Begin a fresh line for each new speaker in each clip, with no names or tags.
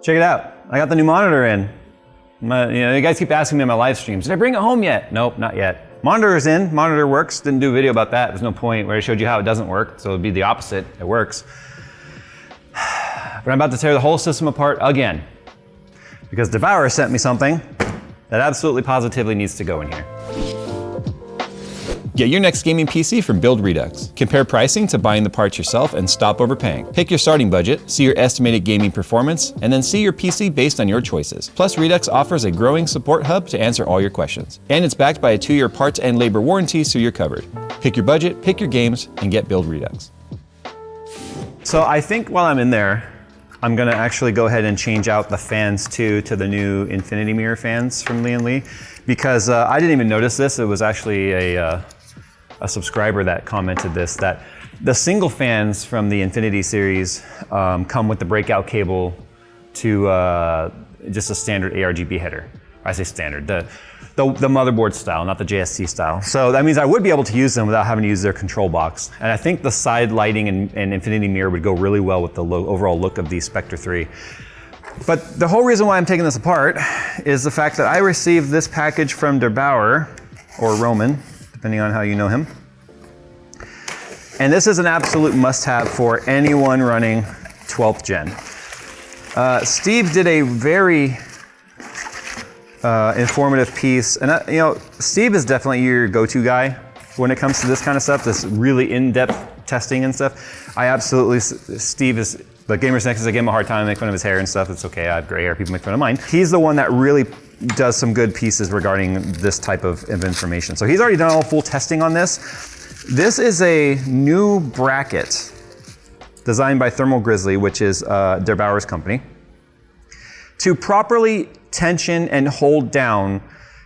Check it out. I got the new monitor in. You guys keep asking me on my live streams, did I bring it home yet? Nope, not yet. Monitor is in, monitor works. Didn't do a video about that. There's no point where I showed you how it doesn't work. So it'd be the opposite, it works. But I'm about to tear the whole system apart again because Devour sent me something that absolutely positively needs to go in here.
Get your next gaming PC from Build Redux. Compare pricing to buying the parts yourself and stop overpaying. Pick your starting budget, see your estimated gaming performance, and then see your PC based on your choices. Plus, Redux offers a growing support hub to answer all your questions. And it's backed by a 2-year parts and labor warranty, so you're covered. Pick your budget, pick your games, and get Build Redux.
So I think while I'm in there, I'm gonna actually go ahead and change out the fans too to the new Infinity Mirror fans from Lee & because I didn't even notice this. It was actually a subscriber that commented this, that the single fans from the Infinity series come with the breakout cable to just a standard ARGB header. I say standard, the motherboard style, not the JST style. So that means I would be able to use them without having to use their control box. And I think the side lighting and Infinity Mirror would go really well with the overall look of the Spectre 3. But the whole reason why I'm taking this apart is the fact that I received this package from Der Bauer, or Roman, depending on how you know him. And this is an absolute must-have for anyone running 12th gen. Steve did a very informative piece, and Steve is definitely your go-to guy when it comes to this kind of stuff, this really in-depth testing and stuff. Steve is, but Gamers Nexus, I give him a hard time, I make fun of his hair and stuff. It's okay, I have gray hair, people make fun of mine. He's the one that really does some good pieces regarding this type of information. So he's already done all full testing on this. This is a new bracket designed by Thermal Grizzly, which is Der Bauer's company, to properly tension and hold down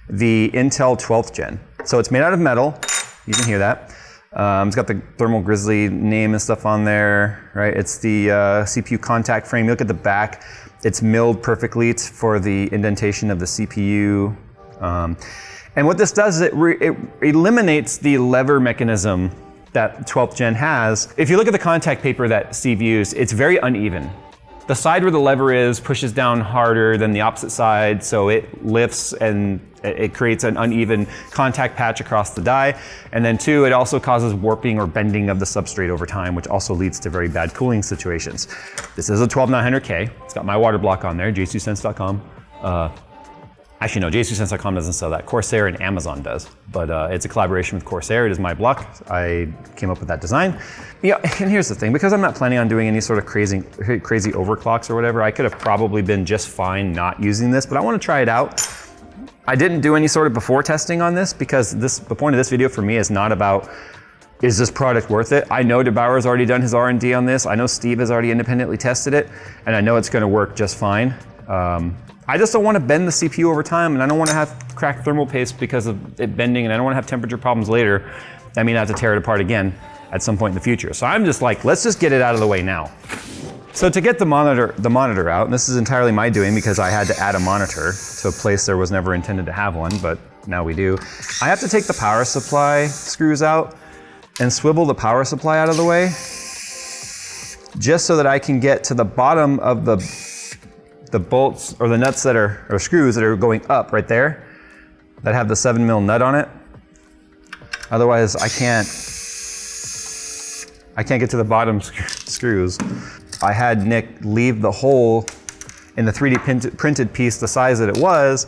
the Intel 12th gen. So it's made out of metal, you can hear that. It's got the Thermal Grizzly name and stuff on there, right? It's the CPU contact frame. You look at the back, it's milled perfectly for the indentation of the CPU. And what this does is it eliminates the lever mechanism that 12th gen has. If you look at the contact paper that Steve used, it's very uneven. The side where the lever is pushes down harder than the opposite side, so it lifts and it creates an uneven contact patch across the die. And then 2, it also causes warping or bending of the substrate over time, which also leads to very bad cooling situations. This is a 12900K. It's got my water block on there, JayzTwoCents.com. Actually, no, JayzTwoCents.com doesn't sell that. Corsair and Amazon does, but it's a collaboration with Corsair. It is my block. I came up with that design. Yeah, and here's the thing, because I'm not planning on doing any sort of crazy overclocks or whatever, I could have probably been just fine not using this, but I want to try it out. I didn't do any sort of before testing on this because the point of this video for me is not about, is this product worth it? I know Der Bauer's already done his R&D on this. I know Steve has already independently tested it, and I know it's going to work just fine. I just don't want to bend the CPU over time, and I don't want to have cracked thermal paste because of it bending, and I don't want to have temperature problems later. I mean, I have to tear it apart again at some point in the future. So I'm just like, let's just get it out of the way now. So to get the monitor out, and this is entirely my doing because I had to add a monitor to a place there was never intended to have one, but now we do. I have to take the power supply screws out and swivel the power supply out of the way, just so that I can get to the bottom of the bolts or the nuts or screws that are going up right there that have the 7mm nut on it. Otherwise, I can't get to the bottom screws. I had Nick leave the hole in the 3D printed piece the size that it was.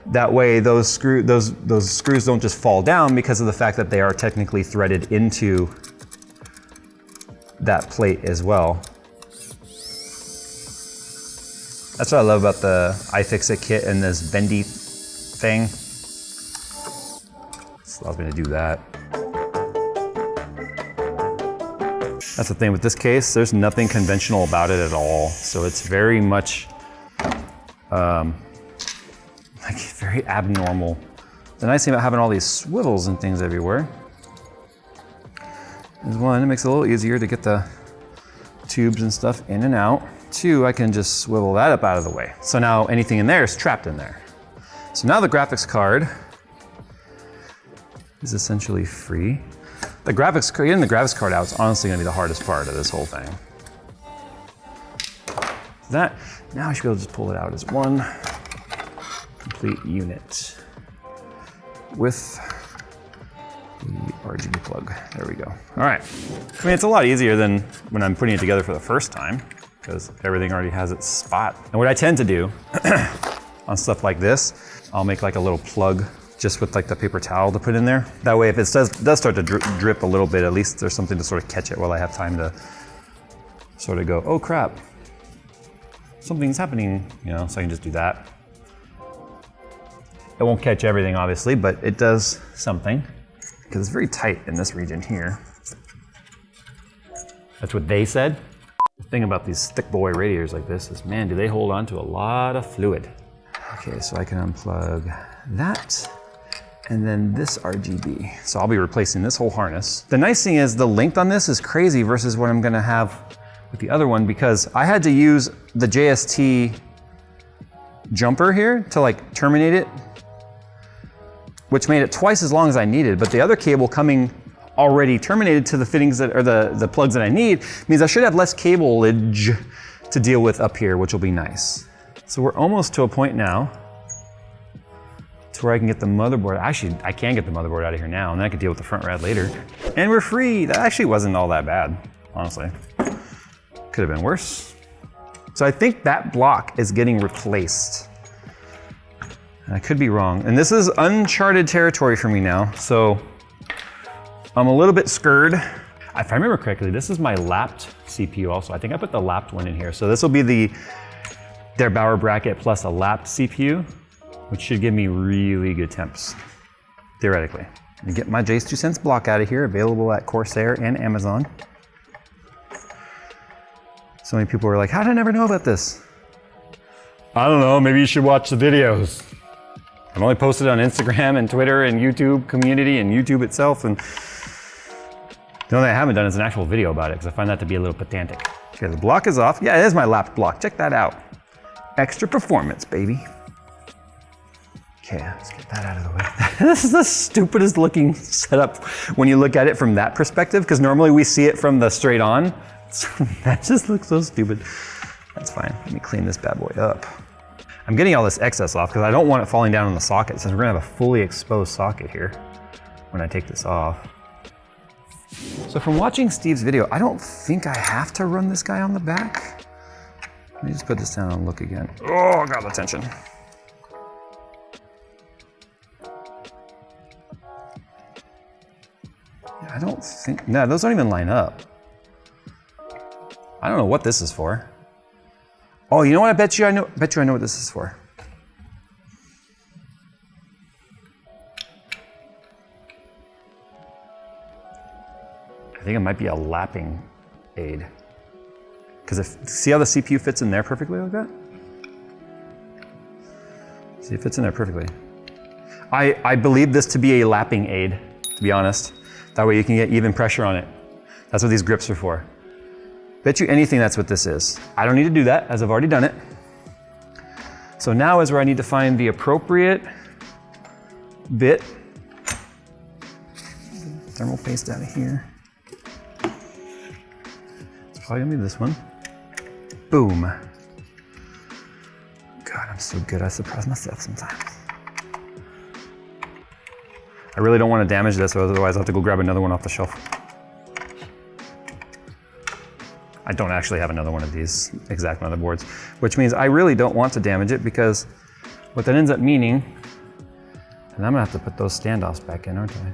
That way those screws don't just fall down because of the fact that they are technically threaded into that plate as well. That's what I love about the iFixit kit and this bendy thing. This allows me to do that. That's the thing with this case, there's nothing conventional about it at all. So it's very much, like very abnormal. The nice thing about having all these swivels and things everywhere is 1, it makes it a little easier to get the tubes and stuff in and out. 2, I can just swivel that up out of the way. So now anything in there is trapped in there. So now the graphics card is essentially free. Getting the graphics card out is honestly gonna be the hardest part of this whole thing. Now I should be able to just pull it out as one complete unit with the RGB plug. There we go. All right. I mean, it's a lot easier than when I'm putting it together for the first time because everything already has its spot. And what I tend to do on stuff like this, I'll make like a little plug just with like the paper towel to put in there. That way, if it does start to drip a little bit, at least there's something to sort of catch it while I have time to sort of go, oh crap, something's happening, you know, so I can just do that. It won't catch everything, obviously, but it does something because it's very tight in this region here. That's what they said. The thing about these thick boy radiators like this is, man, do they hold on to a lot of fluid. Okay, so I can unplug that and then this RGB. So I'll be replacing this whole harness. The nice thing is the length on this is crazy versus what I'm gonna have with the other one because I had to use the JST jumper here to like terminate it, which made it twice as long as I needed, but the other cable coming already terminated to the fittings that are the plugs that I need means I should have less cableage to deal with up here, which will be nice. So we're almost to a point now to where I can get the motherboard. Actually, I can get the motherboard out of here now and then I can deal with the front rad later. And we're free. That actually wasn't all that bad, honestly. Could have been worse. So I think that block is getting replaced. I could be wrong. And this is uncharted territory for me now, so I'm a little bit scared. If I remember correctly, this is my lapped CPU also. I think I put the lapped one in here. So this will be their Bower bracket plus a lapped CPU, which should give me really good temps, theoretically. And get my JayzTwoCents block out of here, available at Corsair and Amazon. So many people were like, how did I never know about this? I don't know, maybe you should watch the videos. I've only posted on Instagram and Twitter and YouTube community and YouTube itself, and the only thing I haven't done is an actual video about it because I find that to be a little pedantic. Okay, the block is off. Yeah, it is my lapped block. Check that out. Extra performance, baby. Okay, let's get that out of the way. This is the stupidest looking setup when you look at it from that perspective because normally we see it from the straight on. So that just looks so stupid. That's fine. Let me clean this bad boy up. I'm getting all this excess off because I don't want it falling down on the socket since we're gonna have a fully exposed socket here when I take this off. So from watching Steve's video, I don't think I have to run this guy on the back. Let me just put this down and look again. Oh, I got the tension. I don't think, no, those don't even line up. I don't know what this is for. Oh, you know what? I bet you I know what this is for. I think it might be a lapping aid. Because see how the CPU fits in there perfectly like that? See, it fits in there perfectly. I believe this to be a lapping aid, to be honest. That way you can get even pressure on it. That's what these grips are for. Bet you anything that's what this is. I don't need to do that, as I've already done it. So now is where I need to find the appropriate bit. Thermal paste out of here. It's probably gonna be this one. Boom. God, I'm so good, I surprise myself sometimes. I really don't want to damage this, otherwise I'll have to go grab another one off the shelf. I don't actually have another one of these exact motherboards, which means I really don't want to damage it because what that ends up meaning, and I'm gonna have to put those standoffs back in, aren't I?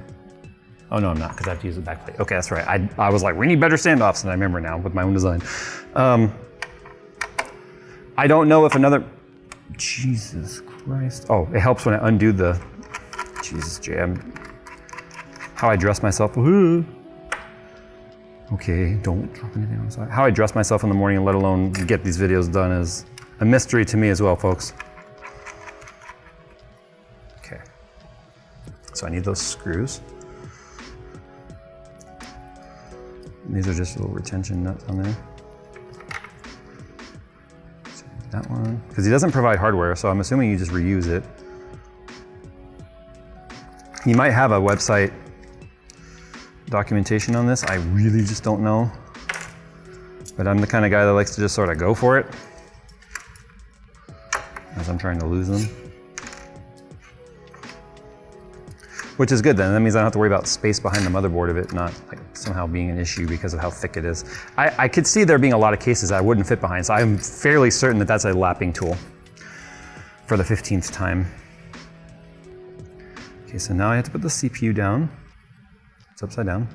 Oh no, I'm not, because I have to use the back plate. Okay, that's right. I was like, we need better standoffs, and I remember now with my own design. I don't know if another, Jesus Christ. Oh, it helps when I undo the, Jesus, Jay, how I dress myself. Okay, don't drop anything on the side. How I dress myself in the morning, let alone get these videos done, is a mystery to me as well, folks. Okay, so I need those screws. And these are just little retention nuts on there. So that one, because he doesn't provide hardware, so I'm assuming you just reuse it. You might have a website documentation on this. I really just don't know. But I'm the kind of guy that likes to just sort of go for it. I'm trying to lose them. Which is good then. That means I don't have to worry about space behind the motherboard of it not like somehow being an issue because of how thick it is. I could see there being a lot of cases I wouldn't fit behind, so I'm fairly certain that that's a lapping tool for the 15th time. Okay, so now I have to put the CPU down. It's upside down.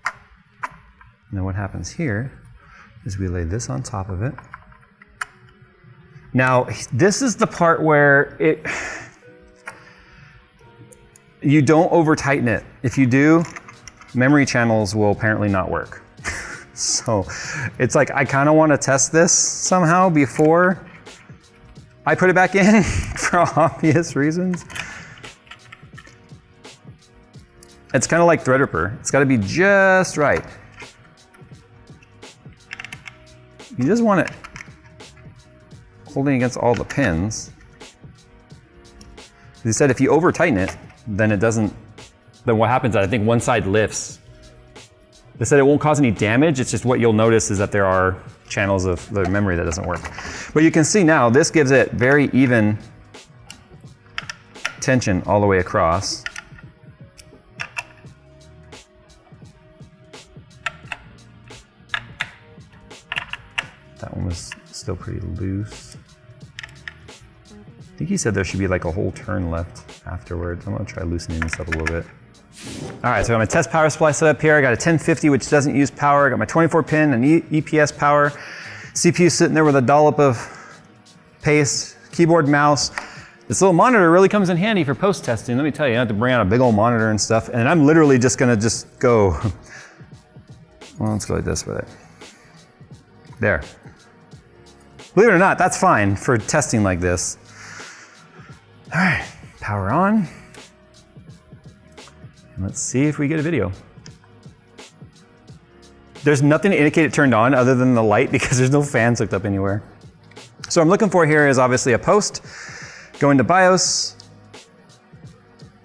And then what happens here is we lay this on top of it. Now, this is the part where you don't over tighten it. If you do, memory channels will apparently not work. So it's like, I kind of want to test this somehow before I put it back in for obvious reasons. It's kind of like Threadripper. It's got to be just right. You just want it holding against all the pins. They said if you over tighten it, then it doesn't, then what happens is I think one side lifts. They said it won't cause any damage, it's just what you'll notice is that there are channels of the memory that doesn't work. But you can see now, this gives it very even tension all the way across. That one was still pretty loose. I think he said there should be like a whole turn left afterwards. I'm gonna try loosening this up a little bit. All right, so I got my test power supply set up here. I got a 1050, which doesn't use power. I got my 24 pin and EPS power. CPU sitting there with a dollop of paste, keyboard, mouse. This little monitor really comes in handy for post testing. Let me tell you, I have to bring out a big old monitor and stuff. And I'm literally just gonna go, well, let's go like this with it. There. Believe it or not, that's fine for testing like this. All right, power on. And let's see if we get a video. There's nothing to indicate it turned on other than the light because there's no fans hooked up anywhere. So what I'm looking for here is obviously a post. Go into BIOS.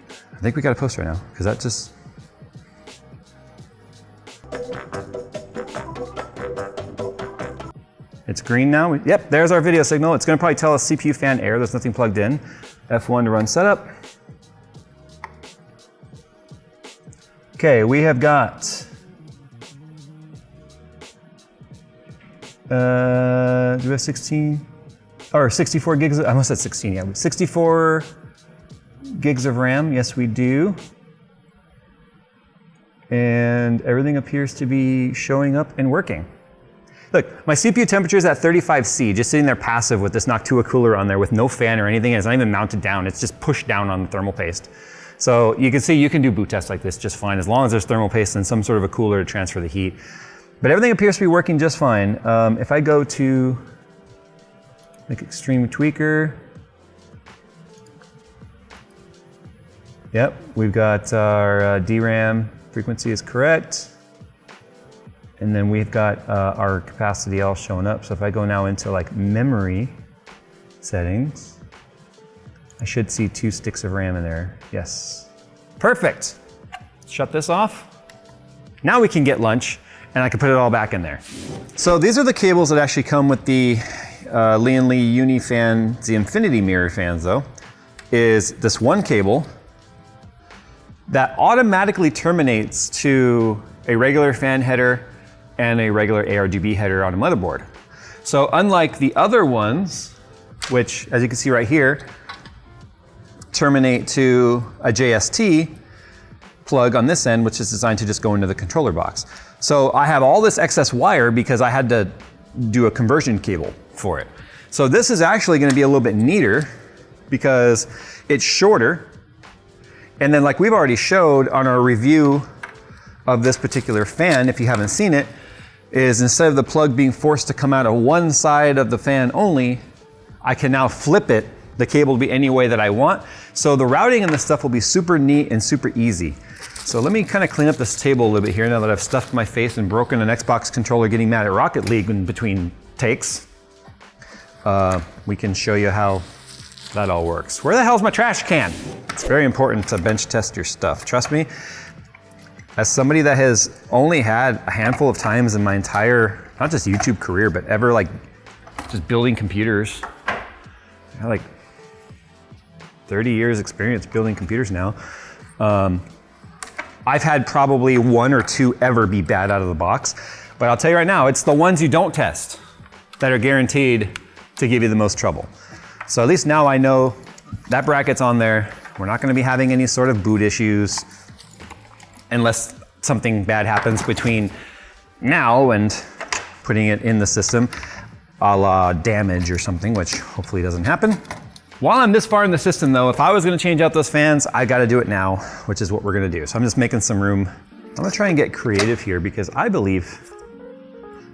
I think we got a post right now because that just, it's green now. Yep, there's our video signal. It's gonna probably tell us CPU fan error. There's nothing plugged in. F1 to run setup. Okay, we have got, do we have 16? Or 64 gigs, I almost said 16, yeah. 64 gigs of RAM, yes we do. And everything appears to be showing up and working. Look, my CPU temperature is at 35°C, just sitting there passive with this Noctua cooler on there with no fan or anything. It's not even mounted down. It's just pushed down on the thermal paste. So you can see you can do boot tests like this just fine as long as there's thermal paste and some sort of a cooler to transfer the heat. But everything appears to be working just fine. If I go to like Extreme Tweaker, yep, we've got our DRAM frequency is correct. And then we've got our capacity all showing up. So if I go now into like memory settings, I should see 2 sticks of RAM in there. Yes. Perfect. Shut this off. Now we can get lunch and I can put it all back in there. So these are the cables that actually come with the Lian Li Uni fan, the Infinity Mirror fans though, is this one cable that automatically terminates to a regular fan header and a regular ARGB header on a motherboard. So unlike the other ones, which as you can see right here, terminate to a JST plug on this end, which is designed to just go into the controller box. So I have all this excess wire because I had to do a conversion cable for it. So this is actually gonna be a little bit neater because it's shorter. And then like we've already showed on our review of this particular fan, if you haven't seen it, is instead of the plug being forced to come out of one side of the fan only, I can now flip it, the cable to be any way that I want. So the routing and the stuff will be super neat and super easy. So let me kind of clean up this table a little bit here now that I've stuffed my face and broken an Xbox controller getting mad at Rocket League in between takes. We can show you how that all works. Where the hell's my trash can? It's very important to bench test your stuff. Trust me, as somebody that has only had a handful of times in my entire, not just YouTube career, but ever like just building computers. I have like 30 years experience building computers now. I've had probably 1 or 2 ever be bad out of the box, but I'll tell you right now, it's the ones you don't test that are guaranteed to give you the most trouble. So at least now I know that bracket's on there. We're not gonna be having any sort of boot issues unless something bad happens between now and putting it in the system, a la damage or something, which hopefully doesn't happen. While I'm this far in the system though, if I was gonna change out those fans, I gotta do it now, which is what we're gonna do. So I'm just making some room. I'm gonna try and get creative here because I believe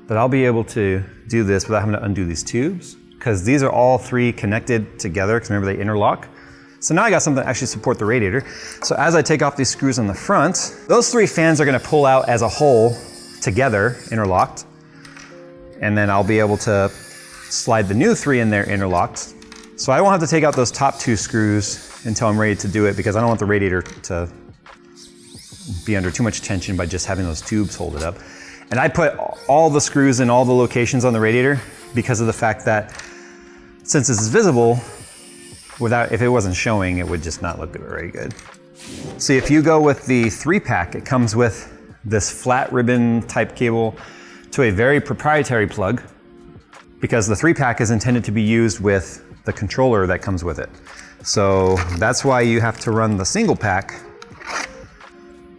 that I'll be able to do this without having to undo these tubes, because these are all 3 connected together, because remember they interlock. So now I got something to actually support the radiator. So as I take off these screws on the front, those 3 fans are gonna pull out as a whole together, interlocked. And then I'll be able to slide the new 3 in there interlocked. So I won't have to take out those top 2 screws until I'm ready to do it, because I don't want the radiator to be under too much tension by just having those tubes hold it up. And I put all the screws in all the locations on the radiator because of the fact that since this is visible, if it wasn't showing, it would just not look very good. See, if you go with the 3-pack, it comes with this flat ribbon type cable to a very proprietary plug, because the 3-pack is intended to be used with the controller that comes with it. So that's why you have to run the single pack.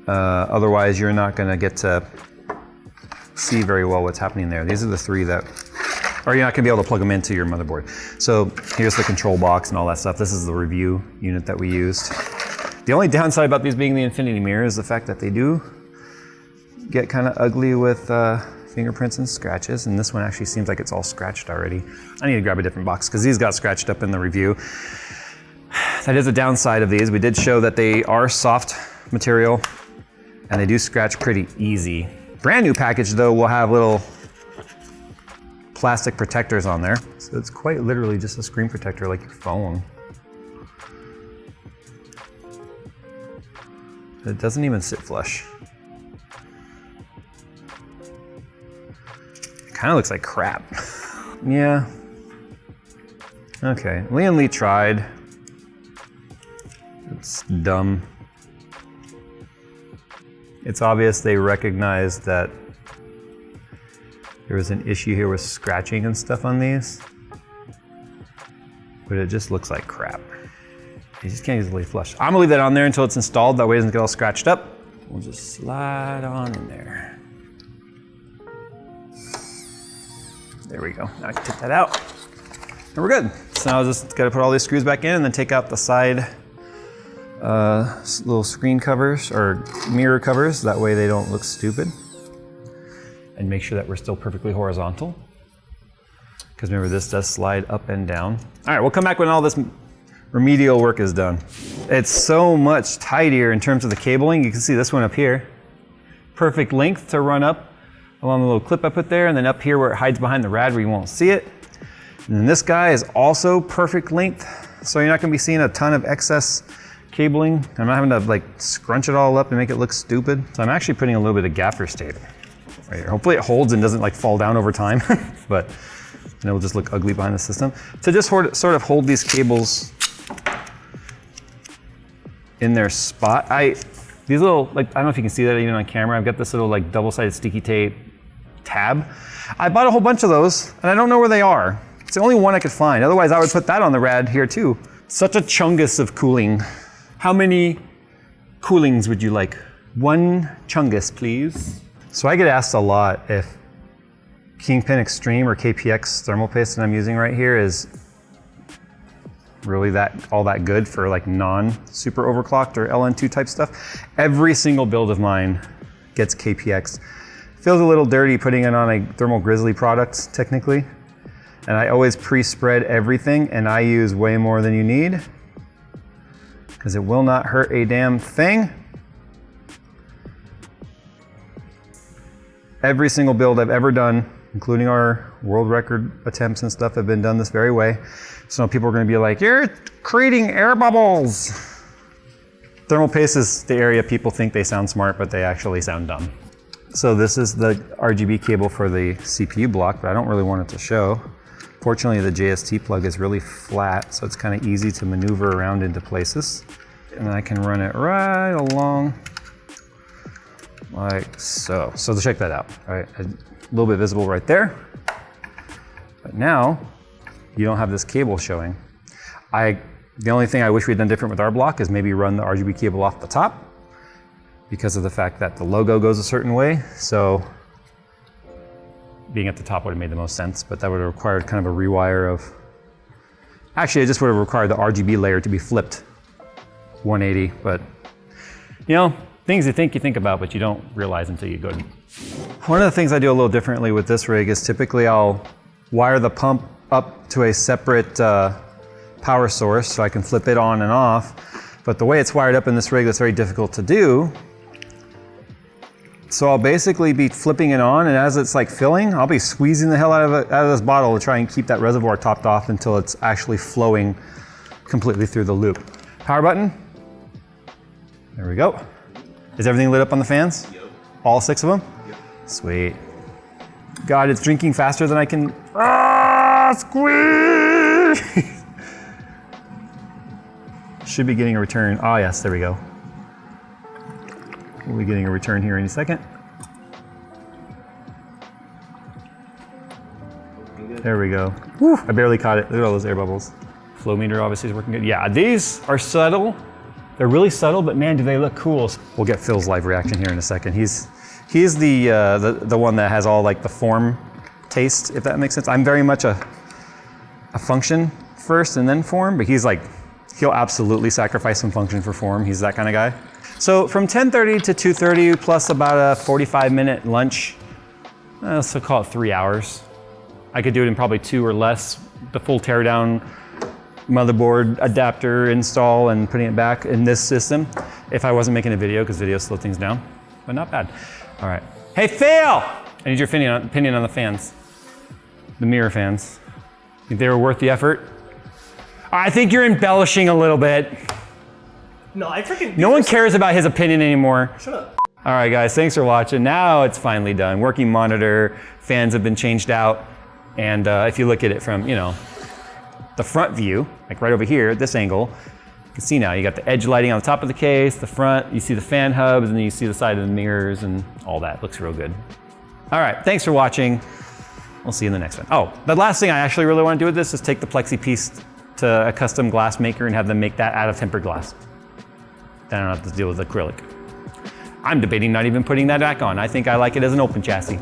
Otherwise you're not gonna get to see very well what's happening there. These are the 3 that, or you're not gonna be able to plug them into your motherboard. So here's the control box and all that stuff. This is the review unit that we used. The only downside about these being the infinity mirror is the fact that they do get kind of ugly with fingerprints and scratches, and this one actually seems like it's all scratched already. I need to grab a different box because these got scratched up in the review. That is a downside of these. We did show that they are soft material and they do scratch pretty easy. Brand new package though will have little plastic protectors on there. So it's quite literally just a screen protector like your phone. It doesn't even sit flush. Kind of looks like crap. Yeah. Okay, Liam Lee tried. It's dumb. It's obvious they recognized that there was an issue here with scratching and stuff on these, but it just looks like crap. You just can't easily flush. I'm gonna leave that on there until it's installed, that way it doesn't get all scratched up. We'll just slide on in there. There we go. Now I can take that out. And we're good. So now I just gotta put all these screws back in and then take out the side little screen covers or mirror covers. That way they don't look stupid. And make sure that we're still perfectly horizontal. Because remember, this does slide up and down. All right, we'll come back when all this remedial work is done. It's so much tidier in terms of the cabling. You can see this one up here. Perfect length to run up along the little clip I put there, and then up here where it hides behind the rad where you won't see it. And then this guy is also perfect length, so you're not gonna be seeing a ton of excess cabling. I'm not having to like scrunch it all up and make it look stupid. So I'm actually putting a little bit of gaffer's tape right here. Hopefully it holds and doesn't like fall down over time, but it will just look ugly behind the system. To just sort of hold these cables in their spot. These little, like, I don't know if you can see that even on camera, I've got this little like double-sided sticky tape tab. I bought a whole bunch of those and I don't know where they are. It's the only one I could find. Otherwise I would put that on the rad here too. Such a chungus of cooling. How many coolings would you like? 1 chungus, please. So I get asked a lot if Kingpin Extreme or KPX thermal paste that I'm using right here is really all that good for like non-super overclocked or LN2 type stuff. Every single build of mine gets KPX. Feels a little dirty putting it on a Thermal Grizzly product technically. And I always pre-spread everything, and I use way more than you need because it will not hurt a damn thing. Every single build I've ever done, including our world record attempts and stuff, have been done this very way. So people are gonna be like, you're creating air bubbles. Thermal paste is the area people think they sound smart, but they actually sound dumb. So this is the RGB cable for the CPU block, but I don't really want it to show. Fortunately, the JST plug is really flat, so it's kind of easy to maneuver around into places. And then I can run it right along like so. So check that out, all right? A little bit visible right there. But now, you don't have this cable showing. The only thing I wish we'd done different with our block is maybe run the RGB cable off the top because of the fact that the logo goes a certain way. So being at the top would have made the most sense, but that would have required kind of a rewire of, actually it just would have required the RGB layer to be flipped 180, but you know, things you think about, but you don't realize until you go to. One of the things I do a little differently with this rig is typically I'll wire the pump up to a separate power source so I can flip it on and off. But the way it's wired up in this rig, that's very difficult to do. So I'll basically be flipping it on, and as it's like filling, I'll be squeezing the hell out of this bottle to try and keep that reservoir topped off until it's actually flowing completely through the loop. Power button. There we go. Is everything lit up on the fans? Yep. All 6 of them? Yep. Sweet. God, it's drinking faster than I can. Squeeze! Should be getting a return. Oh yes, there we go. We'll be getting a return here in a second. There we go. Whew, I barely caught it. Look at all those air bubbles. Flow meter obviously is working good. Yeah, these are subtle. They're really subtle, but man, do they look cool. We'll get Phil's live reaction here in a second. He's the one that has all like the form taste, if that makes sense. I'm very much a function first and then form, but he's like, he'll absolutely sacrifice some function for form. He's that kind of guy. So from 10:30 to 2:30 plus about a 45-minute lunch, let's call it 3 hours. I could do it in probably 2 or less. The full teardown, motherboard adapter install and putting it back in this system if I wasn't making a video, because videos slow things down, but not bad. All right. Hey, Phil! I need your opinion on the fans, the mirror fans. Think they were worth the effort? I think you're embellishing a little bit.
No, I freaking.
No one cares about his opinion anymore.
Shut up.
All right, guys, thanks for watching. Now it's finally done. Working monitor, fans have been changed out. And if you look at it from, you know, the front view, like right over here, this angle, you can see now you got the edge lighting on the top of the case, the front, you see the fan hubs, and then you see the side of the mirrors and all that. Looks real good. All right, thanks for watching. We'll see you in the next one. Oh, the last thing I actually really want to do with this is take the plexi piece to a custom glass maker and have them make that out of tempered glass. Then I don't have to deal with acrylic. I'm debating not even putting that back on. I think I like it as an open chassis.